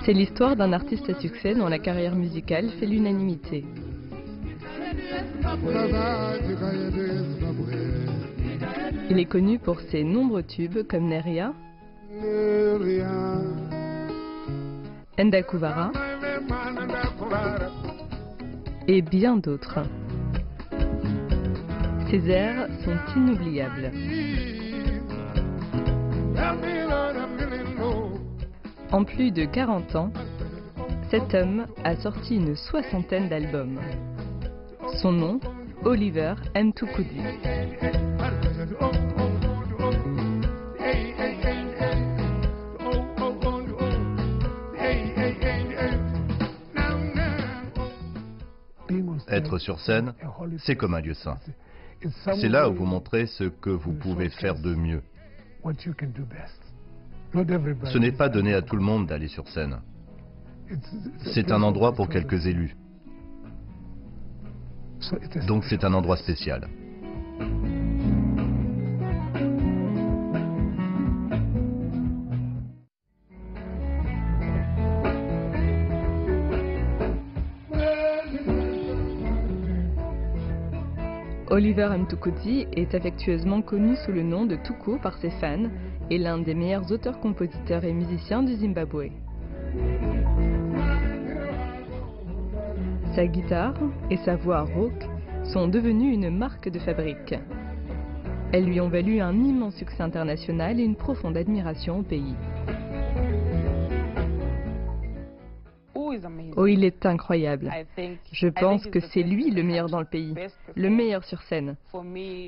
C'est l'histoire d'un artiste à succès dont la carrière musicale fait l'unanimité. Il est connu pour ses nombreux tubes comme Neria, Ndakuvara et bien d'autres. Ses airs sont inoubliables. En plus de 40 ans, cet homme a sorti une 60aine d'albums. Son nom, Oliver Mtukudzi. Être sur scène, c'est comme un lieu saint. C'est là où vous montrez ce que vous pouvez faire de mieux. Ce n'est pas donné à tout le monde d'aller sur scène. C'est un endroit pour quelques élus. Donc c'est un endroit spécial. Oliver Mtukudzi est affectueusement connu sous le nom de Tuku par ses fans et l'un des meilleurs auteurs-compositeurs et musiciens du Zimbabwe. Sa guitare et sa voix rauque sont devenues une marque de fabrique. Elles lui ont valu un immense succès international et une profonde admiration au pays. Oh, il est incroyable. Je pense que c'est lui le meilleur dans le pays, le meilleur sur scène.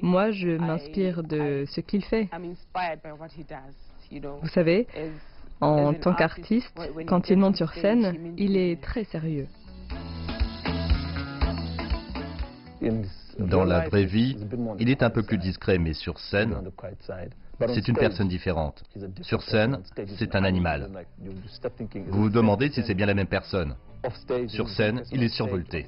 Moi, je m'inspire de ce qu'il fait. Vous savez, en tant qu'artiste, quand il monte sur scène, il est très sérieux. Dans la vraie vie, il est un peu plus discret, mais sur scène, c'est une personne différente. Sur scène, c'est un animal. Vous vous demandez si c'est bien la même personne. Sur scène, il est survolté.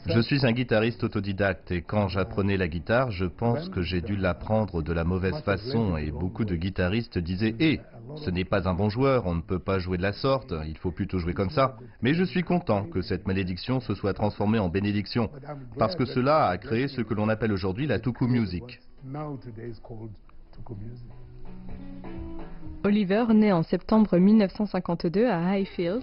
Je suis un guitariste autodidacte et quand j'apprenais la guitare, je pense que j'ai dû l'apprendre de la mauvaise façon et beaucoup de guitaristes disaient « Eh, ce n'est pas un bon joueur, on ne peut pas jouer de la sorte, il faut plutôt jouer comme ça. » Mais je suis content que cette malédiction se soit transformée en bénédiction parce que cela a créé ce que l'on appelle aujourd'hui la Tuku Music. Oliver naît en septembre 1952 à Highfield,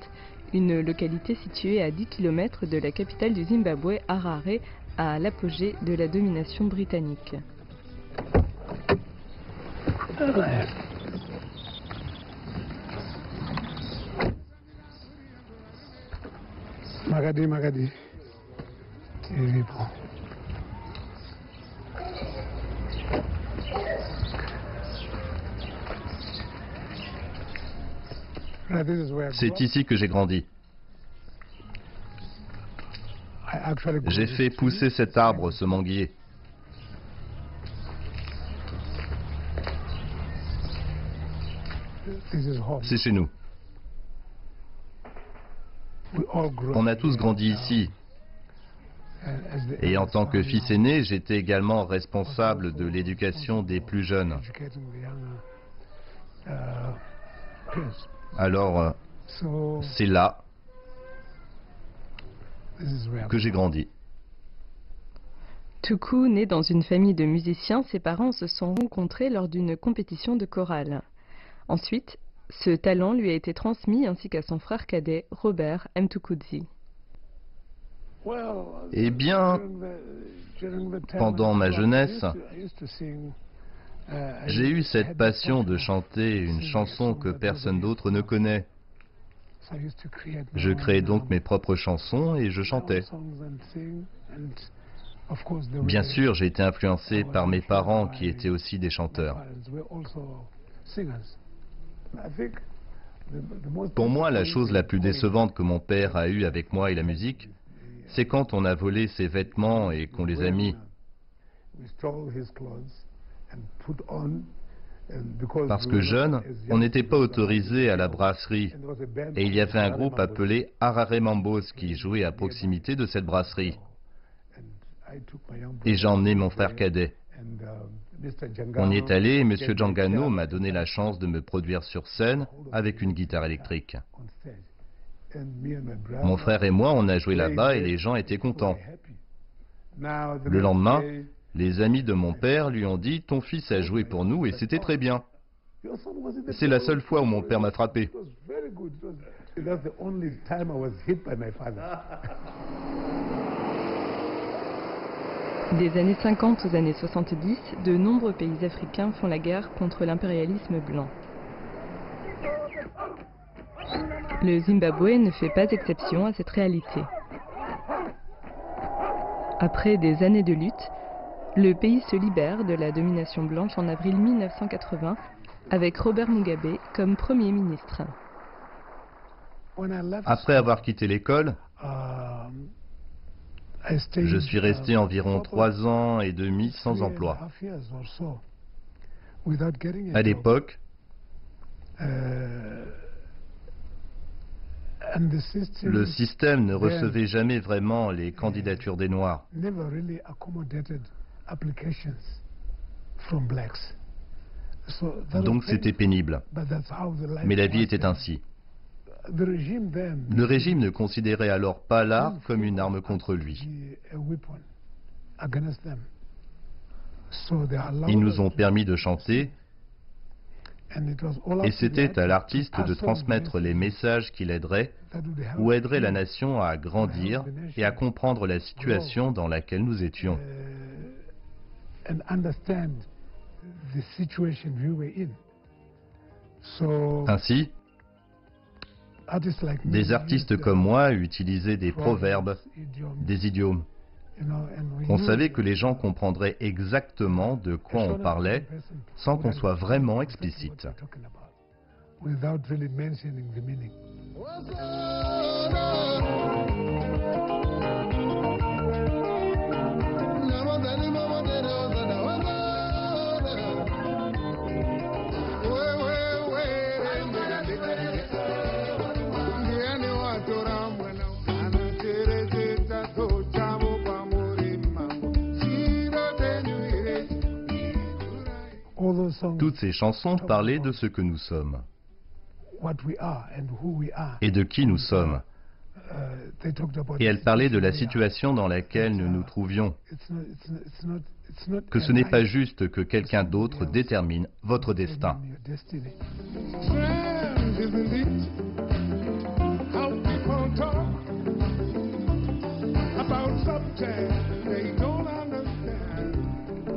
une localité située à 10 km de la capitale du Zimbabwe, Harare, à l'apogée de la domination britannique. Magadi. C'est ici que j'ai grandi. J'ai fait pousser cet arbre, ce manguier. C'est chez nous. On a tous grandi ici. Et en tant que fils aîné, j'étais également responsable de l'éducation des plus jeunes. Alors, c'est là que j'ai grandi. Tuku, né dans une famille de musiciens, ses parents se sont rencontrés lors d'une compétition de chorale. Ensuite, ce talent lui a été transmis ainsi qu'à son frère cadet, Robert Mtukudzi. Eh bien, pendant ma jeunesse, j'ai eu cette passion de chanter une chanson que personne d'autre ne connaît. Je créais donc mes propres chansons et je chantais. Bien sûr, j'ai été influencé par mes parents qui étaient aussi des chanteurs. Pour moi, la chose la plus décevante que mon père a eue avec moi et la musique, c'est quand on a volé ses vêtements et qu'on les a mis. Parce que jeune, on n'était pas autorisé à la brasserie. Et il y avait un groupe appelé Harare Mambos qui jouait à proximité de cette brasserie. Et j'ai emmené mon frère cadet. On y est allé et M. Djangano m'a donné la chance de me produire sur scène avec une guitare électrique. Mon frère et moi, on a joué là-bas et les gens étaient contents. Le lendemain, les amis de mon père lui ont dit « Ton fils a joué pour nous et c'était très bien ». C'est la seule fois où mon père m'a frappé. Des années 50 aux années 70, de nombreux pays africains font la guerre contre l'impérialisme blanc. Le Zimbabwe ne fait pas exception à cette réalité. Après des années de lutte, le pays se libère de la domination blanche en avril 1980 avec Robert Mugabe comme Premier ministre. Après avoir quitté l'école, je suis resté environ 3 ans et demi sans emploi. À l'époque, le système ne recevait jamais vraiment les candidatures des Noirs. Donc c'était pénible. Mais la vie était ainsi. Le régime ne considérait alors pas l'art comme une arme contre lui. Ils nous ont permis de chanter et c'était à l'artiste de transmettre les messages qui l'aideraient ou aideraient la nation à grandir et à comprendre la situation dans laquelle nous étions. Ainsi, des artistes comme moi utilisaient des proverbes, des idiomes. On savait que les gens comprendraient exactement de quoi on parlait sans qu'on soit vraiment explicite. Toutes ces chansons parlaient de ce que nous sommes et de qui nous sommes. Et elles parlaient de la situation dans laquelle nous nous trouvions, que ce n'est pas juste que quelqu'un d'autre détermine votre destin.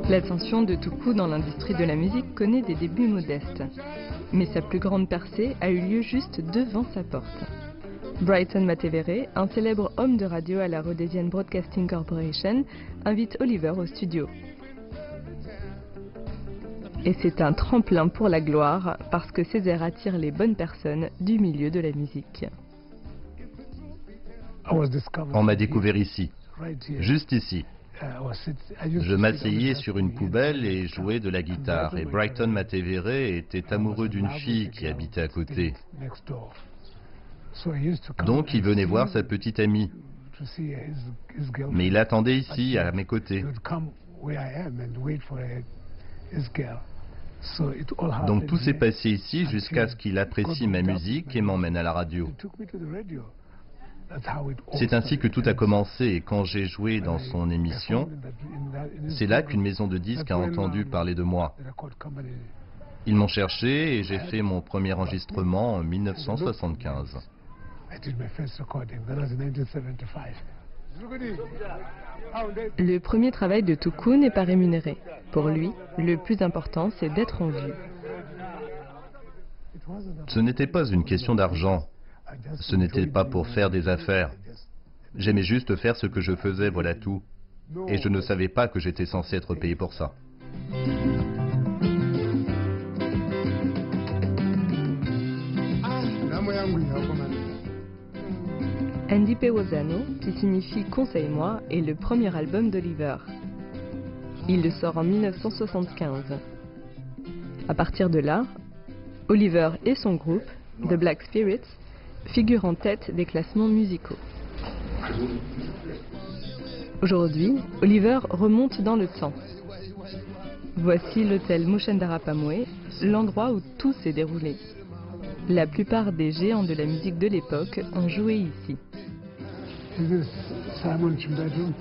L'ascension de Tuku dans l'industrie de la musique connaît des débuts modestes. Mais sa plus grande percée a eu lieu juste devant sa porte. Brighton Matevere, un célèbre homme de radio à la Rhodesian Broadcasting Corporation, invite Oliver au studio. Et c'est un tremplin pour la gloire, parce que Césaire attire les bonnes personnes du milieu de la musique. On m'a découvert ici, juste ici. Je m'asseyais sur une poubelle et jouais de la guitare. Et Brighton Matevere était amoureux d'une fille qui habitait à côté. Donc il venait voir sa petite amie. Mais il attendait ici, à mes côtés. Donc tout s'est passé ici jusqu'à ce qu'il apprécie ma musique et m'emmène à la radio. C'est ainsi que tout a commencé et quand j'ai joué dans son émission, c'est là qu'une maison de disques a entendu parler de moi. Ils m'ont cherché et j'ai fait mon premier enregistrement en 1975. Le premier travail de Tuku n'est pas rémunéré. Pour lui, le plus important, c'est d'être en vue. Ce n'était pas une question d'argent. Ce n'était pas pour faire des affaires. J'aimais juste faire ce que je faisais, voilà tout. Et je ne savais pas que j'étais censé être payé pour ça. Andy Pewozano, qui signifie « Conseille-moi », est le premier album d'Oliver. Il le sort en 1975. À partir de là, Oliver et son groupe, The Black Spirits, figurent en tête des classements musicaux. Aujourd'hui, Oliver remonte dans le temps. Voici l'hôtel Mochendarapamwe, l'endroit où tout s'est déroulé. La plupart des géants de la musique de l'époque ont joué ici. Simon Chimbadum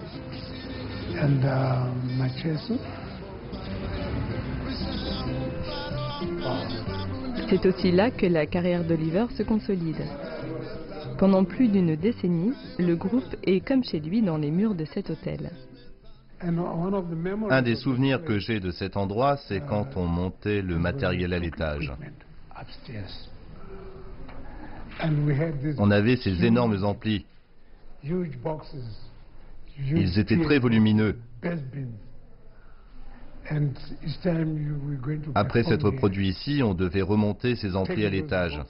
and Machesu. C'est aussi là que la carrière d'Oliver se consolide. Pendant plus d'une décennie, le groupe est comme chez lui dans les murs de cet hôtel. Un des souvenirs que j'ai de cet endroit, c'est quand on montait le matériel à l'étage. On avait ces énormes amplis. Ils étaient très volumineux. Après s'être produit ici, on devait remonter ces amplis à l'étage.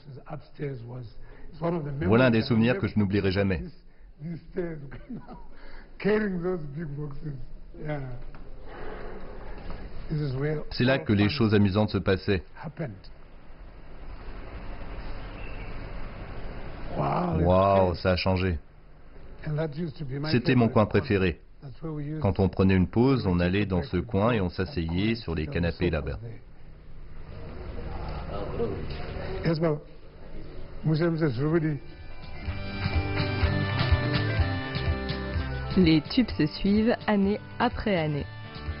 Voilà un des souvenirs que je n'oublierai jamais. C'est là que les choses amusantes se passaient. Waouh, ça a changé. C'était mon coin préféré. Quand on prenait une pause, on allait dans ce coin et on s'asseyait sur les canapés là-bas. Les tubes se suivent année après année.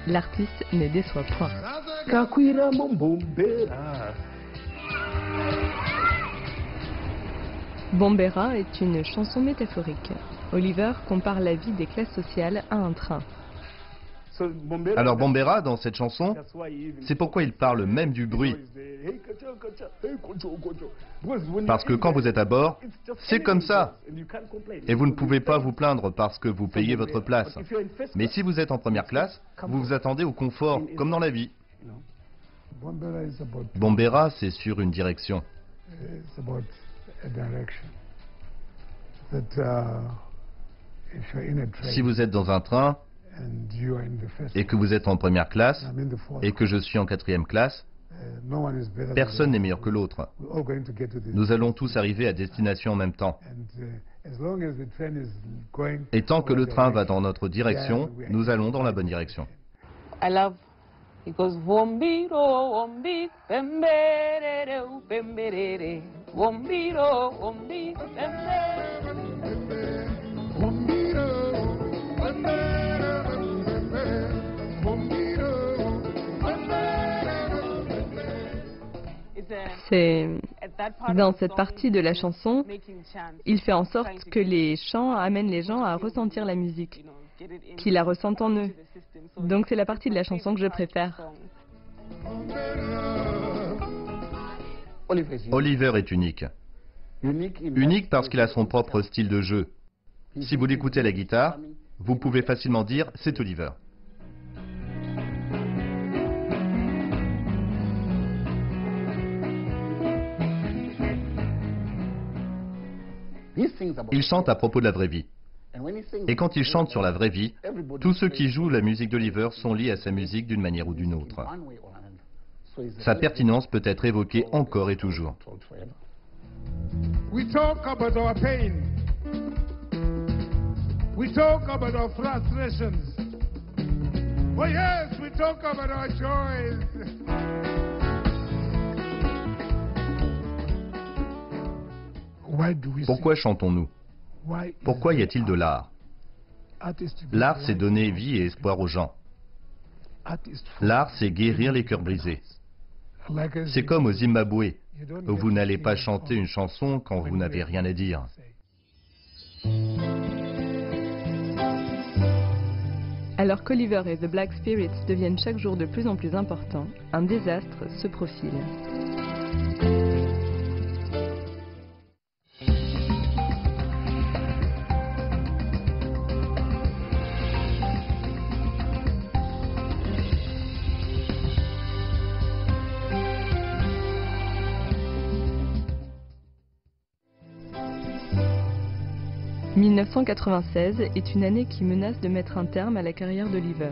L'artiste ne déçoit point. Bombera est une chanson métaphorique. Oliver compare la vie des classes sociales à un train. Alors Bombera, dans cette chanson, c'est pourquoi il parle même du bruit. Parce que quand vous êtes à bord, c'est comme ça. Et vous ne pouvez pas vous plaindre parce que vous payez votre place. Mais si vous êtes en première classe, vous vous attendez au confort, comme dans la vie. Bombera, c'est sur une direction. Si vous êtes dans un train et que vous êtes en première classe et que je suis en quatrième classe, personne n'est meilleur que l'autre. Nous allons tous arriver à destination en même temps. Et tant que le train va dans notre direction, nous allons dans la bonne direction. Because wombiro wombi pemberere pemberere wombiro wombi pemberere wombiro C'est dans cette partie de la chanson, il fait en sorte que les chants amènent les gens à ressentir la musique, qu'ils la ressentent en eux. Donc c'est la partie de la chanson que je préfère. Oliver est unique. Unique parce qu'il a son propre style de jeu. Si vous l'écoutez à la guitare, vous pouvez facilement dire « c'est Oliver ». Il chante à propos de la vraie vie. Et quand il chante sur la vraie vie, tous ceux qui jouent la musique d'Oliver sont liés à sa musique d'une manière ou d'une autre. Sa pertinence peut être évoquée encore et toujours. We talk about our pain. We talk about our frustrations. Oh yes, we talk about our joys. Pourquoi chantons-nous? Pourquoi y a-t-il de l'art? L'art, c'est donner vie et espoir aux gens. L'art, c'est guérir les cœurs brisés. C'est comme au Zimbabwe, où vous n'allez pas chanter une chanson quand vous n'avez rien à dire. Alors qu'Oliver et The Black Spirits deviennent chaque jour de plus en plus importants, un désastre se profile. « 1996 est une année qui menace de mettre un terme à la carrière d'Oliver.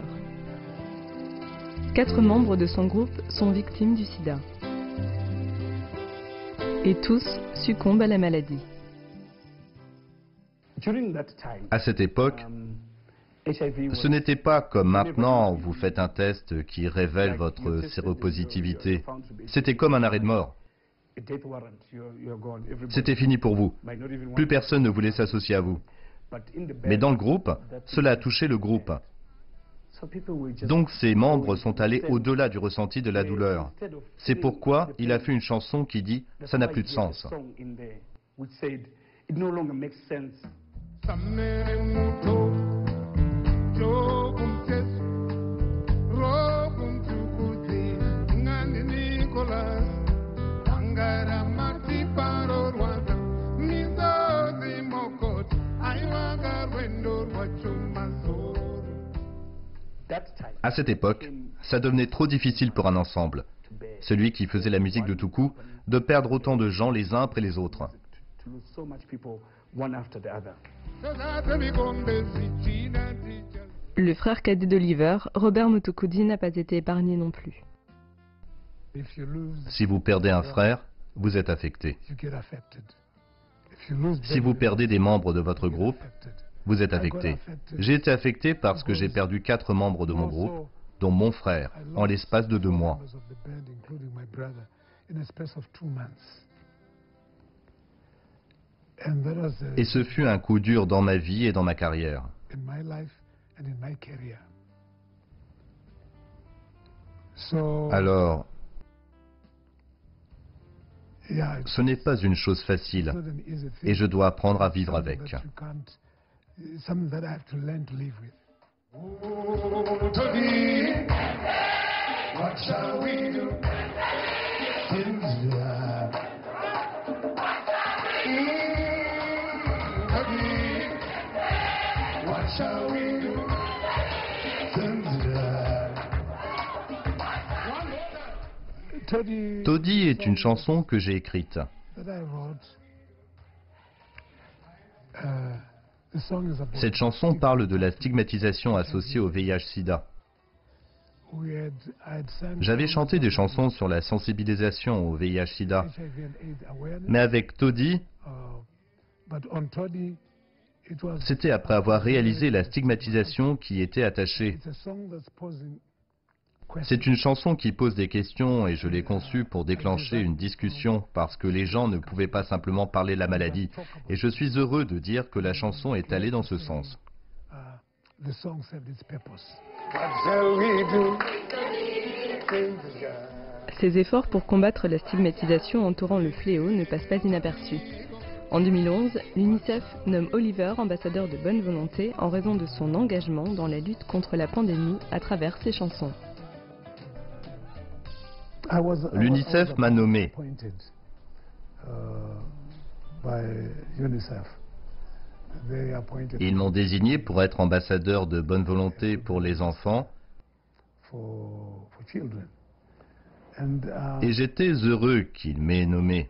4 membres de son groupe sont victimes du sida. Et tous succombent à la maladie. À cette époque, ce n'était pas comme maintenant, vous faites un test qui révèle votre séropositivité. C'était comme un arrêt de mort. C'était fini pour vous. Plus personne ne voulait s'associer à vous. Mais dans le groupe, cela a touché le groupe. Donc ces membres sont allés au-delà du ressenti de la douleur. C'est pourquoi il a fait une chanson qui dit « ça n'a plus de sens ». À cette époque, ça devenait trop difficile pour un ensemble, celui qui faisait la musique de Tuku, de perdre autant de gens les uns après les autres. Le frère cadet d'Oliver, Robert Mutukudi, n'a pas été épargné non plus. Si vous perdez un frère, vous êtes affecté. Si vous perdez des membres de votre groupe, vous êtes affecté. J'ai été affecté parce que j'ai perdu 4 membres de mon groupe, dont mon frère, en l'espace de 2 mois. Et ce fut un coup dur dans ma vie et dans ma carrière. Alors, ce n'est pas une chose facile, et je dois apprendre à vivre avec. Toddy est une chanson que j'ai écrite. Cette chanson parle de la stigmatisation associée au VIH-Sida. J'avais chanté des chansons sur la sensibilisation au VIH-Sida, mais avec Toddy, c'était après avoir réalisé la stigmatisation qui était attachée. C'est une chanson qui pose des questions et je l'ai conçue pour déclencher une discussion parce que les gens ne pouvaient pas simplement parler de la maladie. Et je suis heureux de dire que la chanson est allée dans ce sens. Ces efforts pour combattre la stigmatisation entourant le fléau ne passent pas inaperçus. En 2011, l'UNICEF nomme Oliver ambassadeur de bonne volonté en raison de son engagement dans la lutte contre la pandémie à travers ses chansons. L'UNICEF m'a nommé. Ils m'ont désigné pour être ambassadeur de bonne volonté pour les enfants. Et j'étais heureux qu'ils m'aient nommé.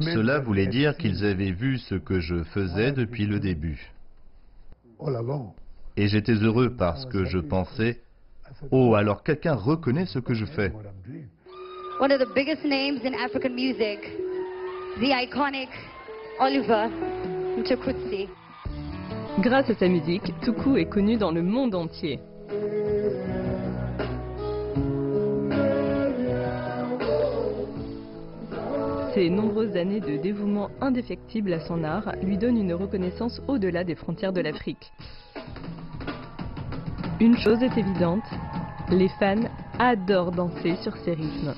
Cela voulait dire qu'ils avaient vu ce que je faisais depuis le début. Et j'étais heureux parce que je pensais, oh, alors quelqu'un reconnaît ce que je fais. One of the biggest names in African music, the iconic Oliver Mtukudzi. Grâce à sa musique, Tuku est connu dans le monde entier. Ses nombreuses années de dévouement indéfectible à son art lui donnent une reconnaissance au-delà des frontières de l'Afrique. Une chose est évidente, les fans adorent danser sur ses rythmes.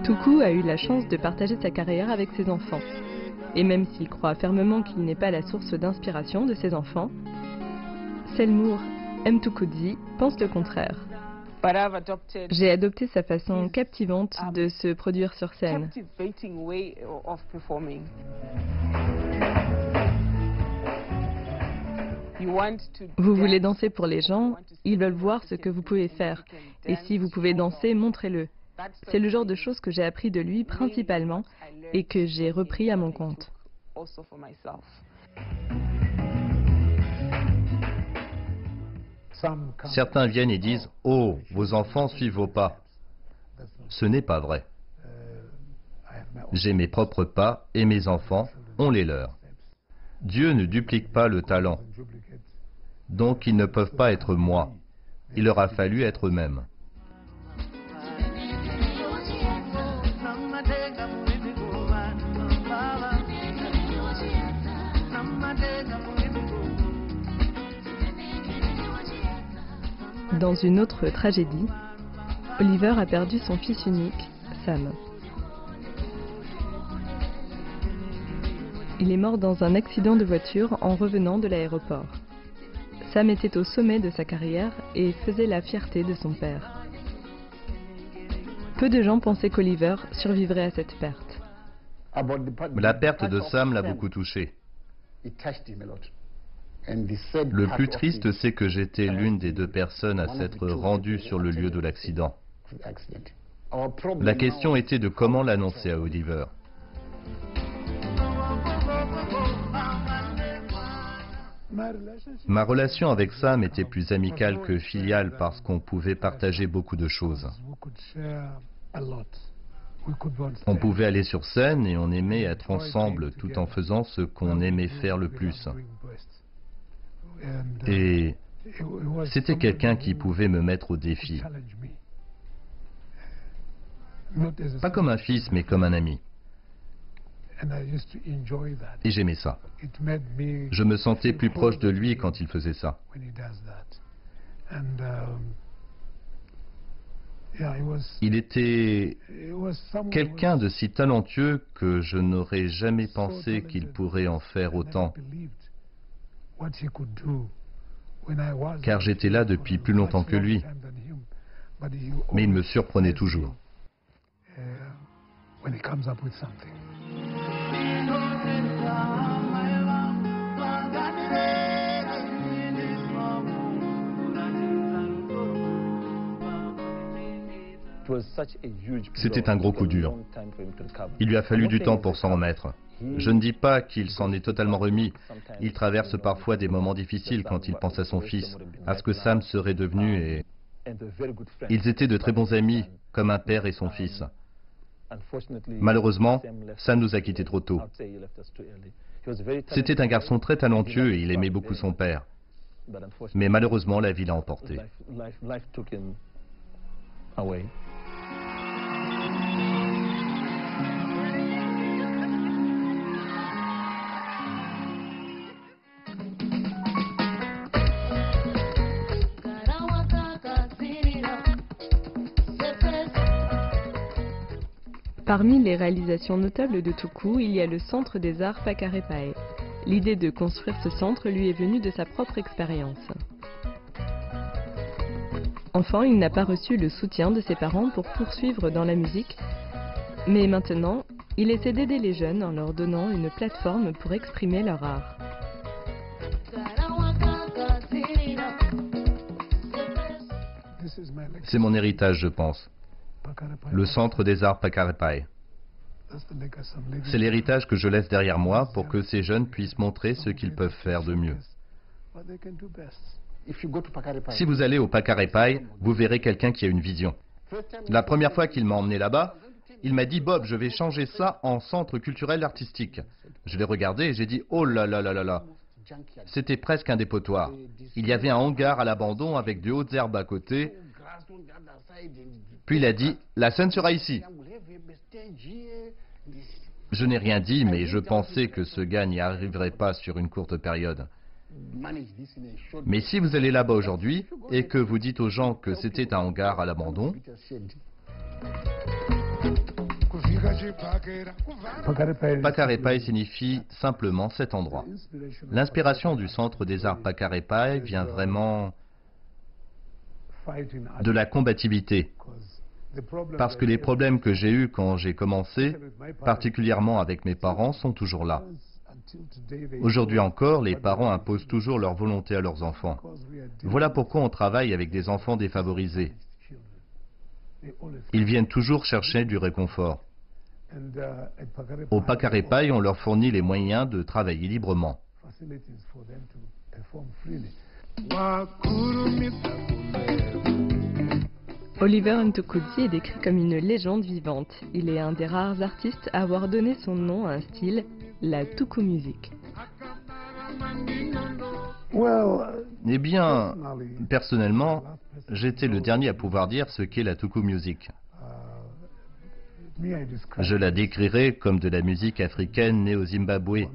Tuku a eu la chance de partager sa carrière avec ses enfants. Et même s'il croit fermement qu'il n'est pas la source d'inspiration de ses enfants, Selmour Mtukudzi pense le contraire. J'ai adopté sa façon captivante de se produire sur scène. Vous voulez danser pour les gens, ils veulent voir ce que vous pouvez faire. Et si vous pouvez danser, montrez-le. C'est le genre de choses que j'ai appris de lui principalement et que j'ai repris à mon compte. Certains viennent et disent « Oh, vos enfants suivent vos pas ». Ce n'est pas vrai. J'ai mes propres pas et mes enfants ont les leurs. Dieu ne duplique pas le talent. Donc ils ne peuvent pas être moi. Il leur a fallu être eux-mêmes. Dans une autre tragédie, Oliver a perdu son fils unique, Sam. Il est mort dans un accident de voiture en revenant de l'aéroport. Sam était au sommet de sa carrière et faisait la fierté de son père. Peu de gens pensaient qu'Oliver survivrait à cette perte. La perte de Sam l'a beaucoup touché. Le plus triste, c'est que j'étais l'une des deux personnes à s'être rendue sur le lieu de l'accident. La question était de comment l'annoncer à Oliver. Ma relation avec Sam était plus amicale que filiale parce qu'on pouvait partager beaucoup de choses. On pouvait aller sur scène et on aimait être ensemble tout en faisant ce qu'on aimait faire le plus. Et c'était quelqu'un qui pouvait me mettre au défi. Pas comme un fils, mais comme un ami. Et j'aimais ça. Je me sentais plus proche de lui quand il faisait ça. Il était quelqu'un de si talentueux que je n'aurais jamais pensé qu'il pourrait en faire autant. Car j'étais là depuis plus longtemps que lui. Mais il me surprenait toujours. C'était un gros coup dur. Il lui a fallu du temps pour s'en remettre. Je ne dis pas qu'il s'en est totalement remis. Il traverse parfois des moments difficiles quand il pense à son fils, à ce que Sam serait devenu et... Ils étaient de très bons amis, comme un père et son fils. Malheureusement, Sam nous a quittés trop tôt. C'était un garçon très talentueux et il aimait beaucoup son père. Mais malheureusement, la vie l'a emporté. Parmi les réalisations notables de Tuku, il y a le Centre des Arts Pakarepae. L'idée de construire ce centre lui est venue de sa propre expérience. Enfant, il n'a pas reçu le soutien de ses parents pour poursuivre dans la musique, mais maintenant, il essaie d'aider les jeunes en leur donnant une plateforme pour exprimer leur art. C'est mon héritage, je pense. Le Centre des Arts Pakarepae. C'est l'héritage que je laisse derrière moi pour que ces jeunes puissent montrer ce qu'ils peuvent faire de mieux. Si vous allez au Pakarepae, vous verrez quelqu'un qui a une vision. La première fois qu'il m'a emmené là-bas, il m'a dit « Bob, je vais changer ça en centre culturel artistique ». Je l'ai regardé et j'ai dit « Oh là là là là là ». C'était presque un dépotoir. Il y avait un hangar à l'abandon avec de hautes herbes à côté. Puis il a dit « La scène sera ici ». Je n'ai rien dit, mais je pensais que ce gars n'y arriverait pas sur une courte période. Mais si vous allez là-bas aujourd'hui et que vous dites aux gens que c'était un hangar à l'abandon, Pakarepae signifie simplement cet endroit. L'inspiration du Centre des Arts Pakarepae vient vraiment de la combativité. Parce que les problèmes que j'ai eus quand j'ai commencé, particulièrement avec mes parents, sont toujours là. Aujourd'hui encore, les parents imposent toujours leur volonté à leurs enfants. Voilà pourquoi on travaille avec des enfants défavorisés. Ils viennent toujours chercher du réconfort. Au Pakarepai, on leur fournit les moyens de travailler librement. Oliver Ntokudzi est décrit comme une légende vivante. Il est un des rares artistes à avoir donné son nom à un style, la Tuku Music. Eh bien, personnellement, j'étais le dernier à pouvoir dire ce qu'est la Tuku Music. Je la décrirais comme de la musique africaine née au Zimbabwe.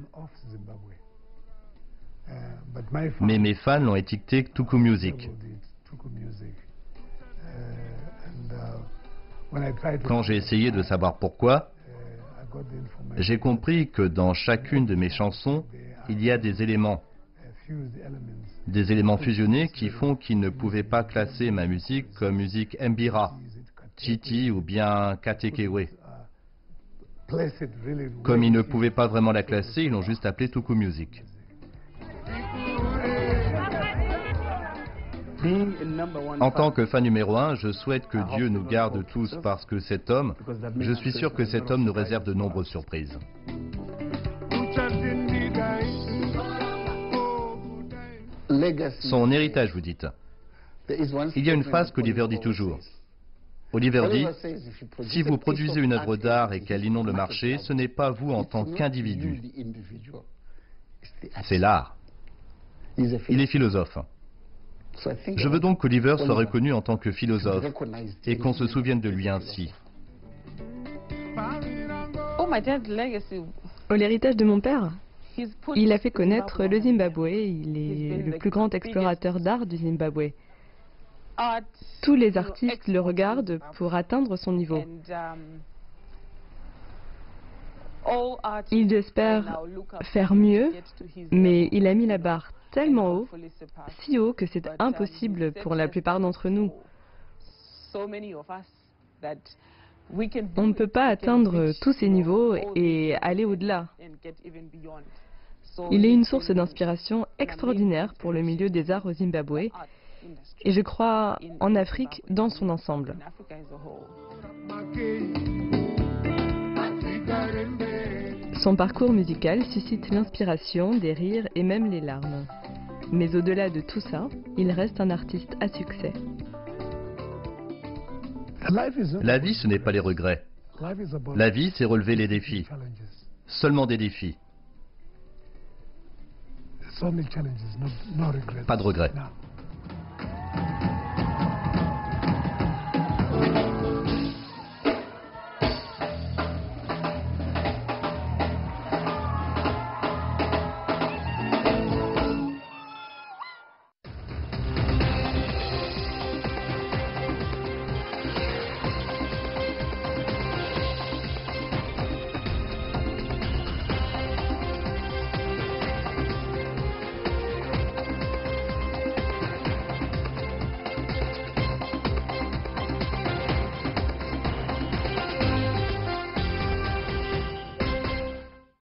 Mais mes fans l'ont étiqueté Tuku Music. Quand j'ai essayé de savoir pourquoi, j'ai compris que dans chacune de mes chansons, il y a des éléments fusionnés qui font qu'ils ne pouvaient pas classer ma musique comme musique Mbira, Titi ou bien Katekewe. Comme ils ne pouvaient pas vraiment la classer, ils l'ont juste appelée Tuku Music. En tant que fan numéro 1, je souhaite que Dieu nous garde tous parce que cet homme, je suis sûr que cet homme nous réserve de nombreuses surprises. Son héritage, vous dites. Il y a une phrase qu'Oliver dit toujours. Oliver dit, si vous produisez une œuvre d'art et qu'elle inonde le marché, ce n'est pas vous en tant qu'individu. C'est l'art. Il est philosophe. Je veux donc qu'Oliver soit reconnu en tant que philosophe et qu'on se souvienne de lui ainsi. L'héritage de mon père, il a fait connaître le Zimbabwe. Il est le plus grand explorateur d'art du Zimbabwe. Tous les artistes le regardent pour atteindre son niveau. Ils espèrent faire mieux, mais il a mis la barre tellement haut, si haut que c'est impossible pour la plupart d'entre nous. On ne peut pas atteindre tous ces niveaux et aller au-delà. Il est une source d'inspiration extraordinaire pour le milieu des arts au Zimbabwe et je crois en Afrique dans son ensemble. Son parcours musical suscite l'inspiration, des rires et même les larmes. Mais au-delà de tout ça, il reste un artiste à succès. La vie, ce n'est pas les regrets. La vie, c'est relever les défis. Seulement des défis. Pas de regrets.